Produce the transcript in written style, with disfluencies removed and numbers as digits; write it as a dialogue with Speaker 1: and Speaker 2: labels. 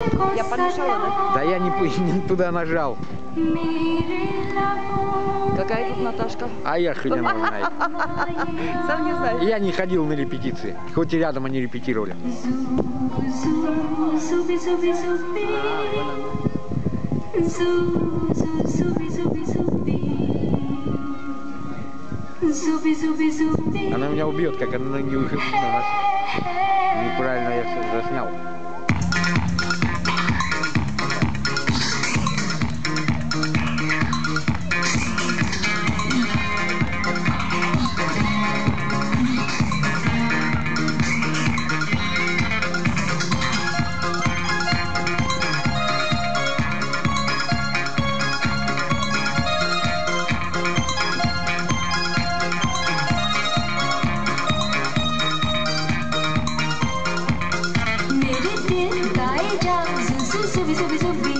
Speaker 1: Я помешала, да?
Speaker 2: Да я не туда нажал.
Speaker 1: Какая тут Наташка?
Speaker 2: А я хрен его знает.
Speaker 1: Сам не знаешь.
Speaker 2: Я не ходил на репетиции. Хоть и рядом они репетировали. Она меня убьет, как она не выходит на нас. Неправильно я все заснял.
Speaker 3: मेरे दिल का जा सुबी सुबी सुबी